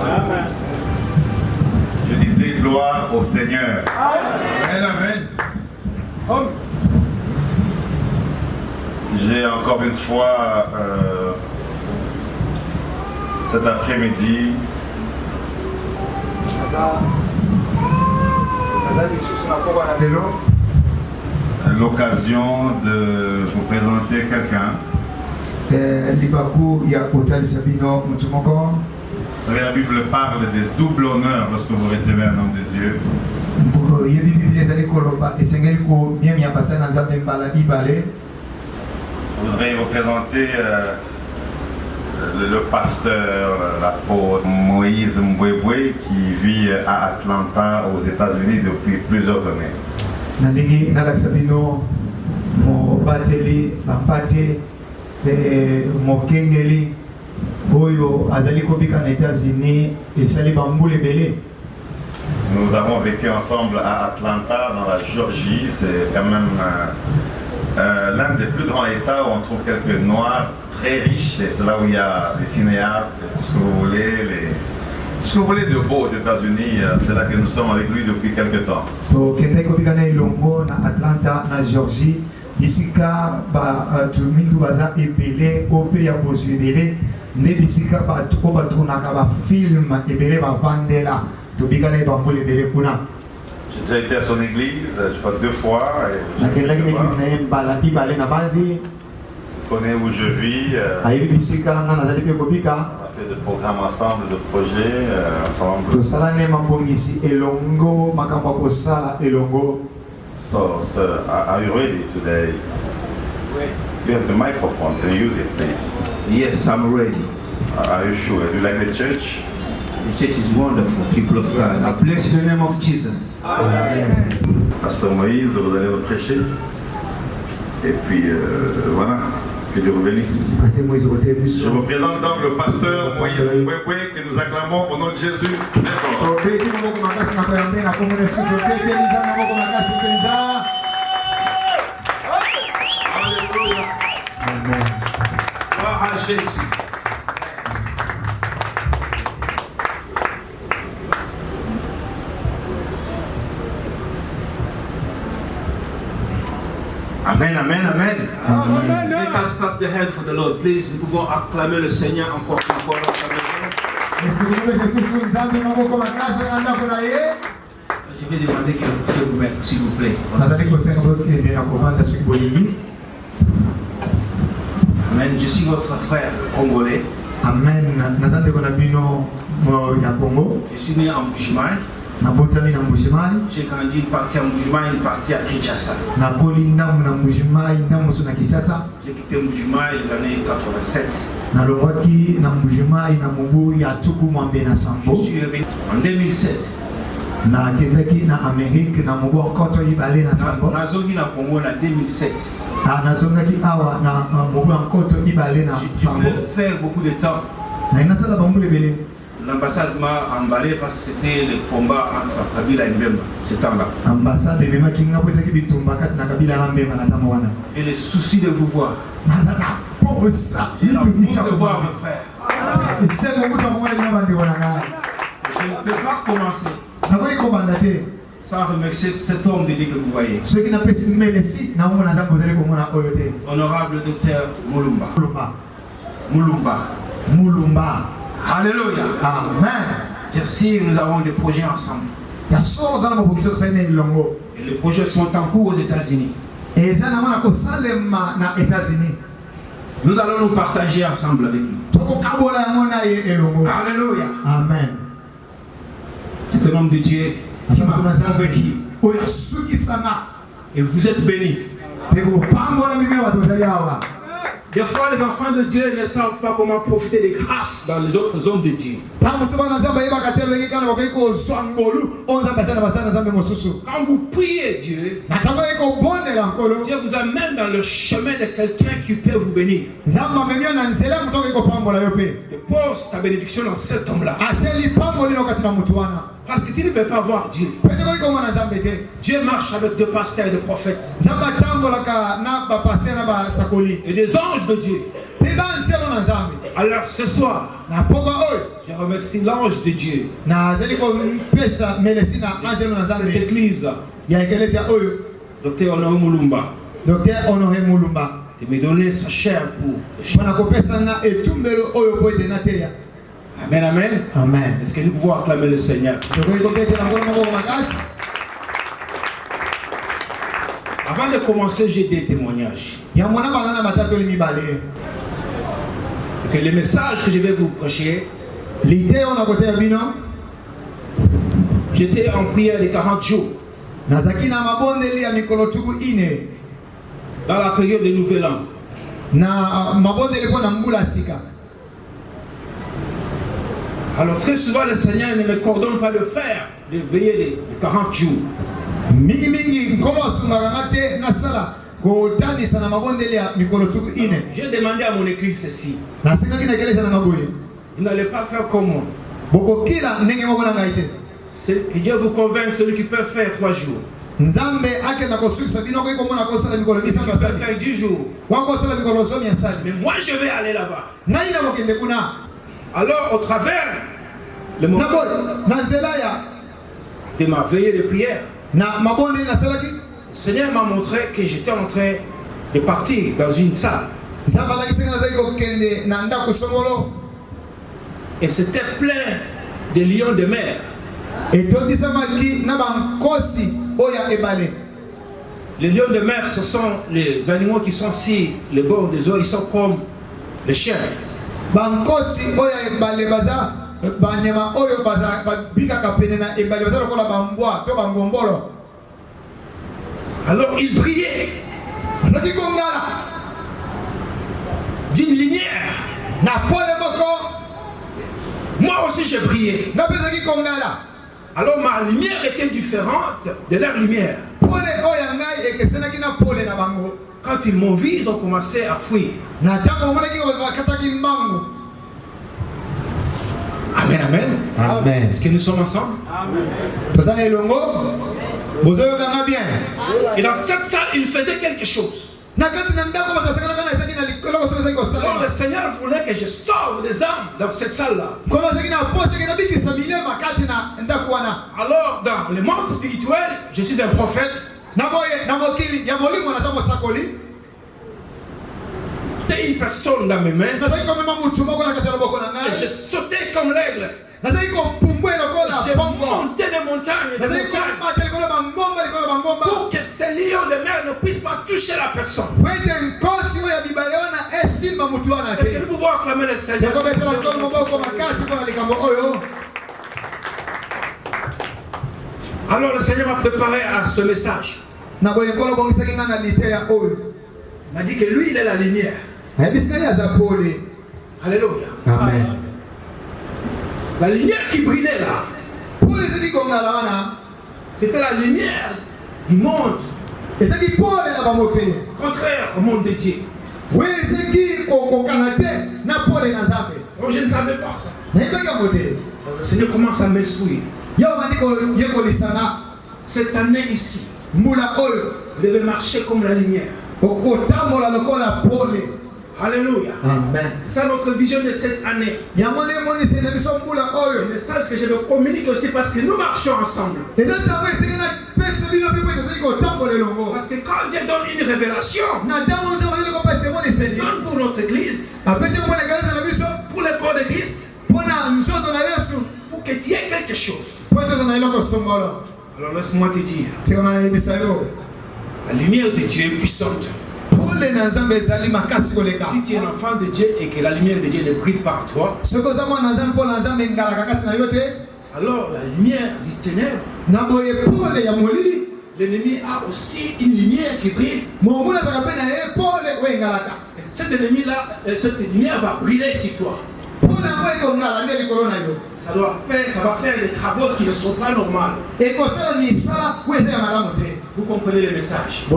Amen. Je disais gloire au Seigneur. Amen. Amen. J'ai encore une fois cet après-midi l'occasion de vous présenter quelqu'un. Vous savez, la Bible parle de double honneur lorsque vous recevez un homme de Dieu. Je voudrais vous présenter le pasteur, l'apôtre Moïse Mbwebwe, qui vit à Atlanta, aux États-Unis depuis plusieurs années. Nous avons vécu ensemble à Atlanta, dans la Géorgie. C'est quand même l'un des plus grands États où on trouve quelques Noirs très riches. C'est là où il y a les cinéastes, tout ce que vous voulez, tout ce que vous voulez de beau aux États-Unis. C'est là que nous sommes avec lui depuis quelques temps. J'ai déjà été à son église, je crois 2 fois. Je connais où je vis. On a fait des programmes ensemble, de projets ensemble. So, are you ready today? You have the microphone. Can you use it, please? Yes, I'm ready. Are you sure? Do you like the church? The church is wonderful, people of God. I bless the name of Jesus. Amen. Pasteur Moïse, vous allez nous prêcher. Et puis voilà, que Dieu vous bénisse. Je vous présente donc le pasteur Moïse Mbwebwe que nous acclamons au nom de Jésus. Amen. Gloire à Jésus. Amen, amen, amen. Amen. Let us clap the hands for the Lord, please. Nous pouvons acclamer le Seigneur encore une fois dans sa maison. Je vais demander que vous vous mettez, s'il vous plaît. Amen. Je suis votre frère congolais. Amen. Je suis né en Bushman. J'ai grandi une partie à Bushman, une partie à Kinshasa. J'ai quitté Bushman l'année 87. Je suis revenu en 2007. Nazongi na Congo en 2007. Je peux faire beaucoup de temps. L'ambassade m'a emballé parce que c'était le combat entre Kabila et Mbemba, ce temps-là. J'ai le souci de vous voir. J'ai l'amour de voir mes frères. Je ne peux pas commencer sans remercier cet homme de Dieu que vous voyez. Honorable docteur Mulumba. Alléluia. Amen. Merci, nous avons des projets ensemble. Et les projets sont en cours aux États-Unis. Nous allons nous partager ensemble avec lui. Alléluia. Amen. C'est un homme de Dieu qui m'a convaincu. Et vous êtes bénis. Des fois, les enfants de Dieu ne savent pas comment profiter des grâces dans les autres hommes de Dieu. Quand vous priez Dieu, Dieu vous amène dans le chemin de quelqu'un qui peut vous bénir. Dépose ta bénédiction dans cet homme-là. Parce que tu ne peux pas voir Dieu. Dieu marche avec des pasteurs et des prophètes. Et des anges de Dieu. Alors ce soir, je remercie l'ange de Dieu. Cette église, Docteur Honoré Moulumba, de me donner sa chair pour. Amen, amen. Amen. Est-ce que nous pouvons acclamer le Seigneur? Avant de commencer, j'ai des témoignages. Que le message que je vais vous prêcher, j'étais en prière de 40 jours. Dans la période de Nouvel An. Alors très souvent le Seigneur ne me coordonne pas de faire, de veiller de 40 jours. J'ai demandé à mon église ceci. Vous n'allez pas faire comme moi. Que Dieu vous convainque, celui qui peut faire 3 jours. Celui qui peut faire 10 jours. Mais moi je vais aller là-bas. Alors au travers le moment de ma veillée de prière, le Seigneur m'a montré que j'étais en train de partir dans une salle. Et c'était plein de lions de mer. Les lions de mer, ce sont les animaux qui sont sur le bord des eaux, ils sont comme les chiens. Alors il brillait d'une lumière. Moi aussi j'ai brillé. Alors ma lumière était différente de leur lumière. Quand ils m'ont vu, ils ont commencé à fuir. Amen, amen. Amen. Est-ce que nous sommes ensemble? Amen. Et dans cette salle, il faisait quelque chose. Alors le Seigneur voulait que je sauve des âmes dans cette salle-là. Alors dans le monde spirituel, je suis un prophète. C'était une personne dans mes mains. Et je sautais comme l'aigle. J'ai monté des montagnes, pour que ces lions de mer ne puissent pas toucher la personne. Est-ce que nous pouvons acclamer le Seigneur? Alors le Seigneur m'a préparé à ce message. Il m'a dit que lui, il est la lumière. Alléluia. Amen. La lumière qui brillait là, c'était la lumière du monde, contraire au monde de Dieu. Donc je ne savais pas ça. Le Seigneur commence à m'instruire. Cette année ici, je devais marcher comme la lumière. Alléluia. Amen. C'est notre vision de cette année. Le message que je veux communiquer aussi parce que nous marchons ensemble. Parce que quand Dieu donne une révélation, donne pour notre église, pour le corps de Christ, pour que tu aies quelque chose. Alors laisse-moi te dire, la lumière de Dieu est puissante. Si tu es un enfant de Dieu et que la lumière de Dieu ne brille pas en toi, alors la lumière du ténèbre, l'ennemi a aussi une lumière qui brille. Cette lumière va briller sur toi. Ça va faire des travaux qui ne sont pas normaux. Vous comprenez le message?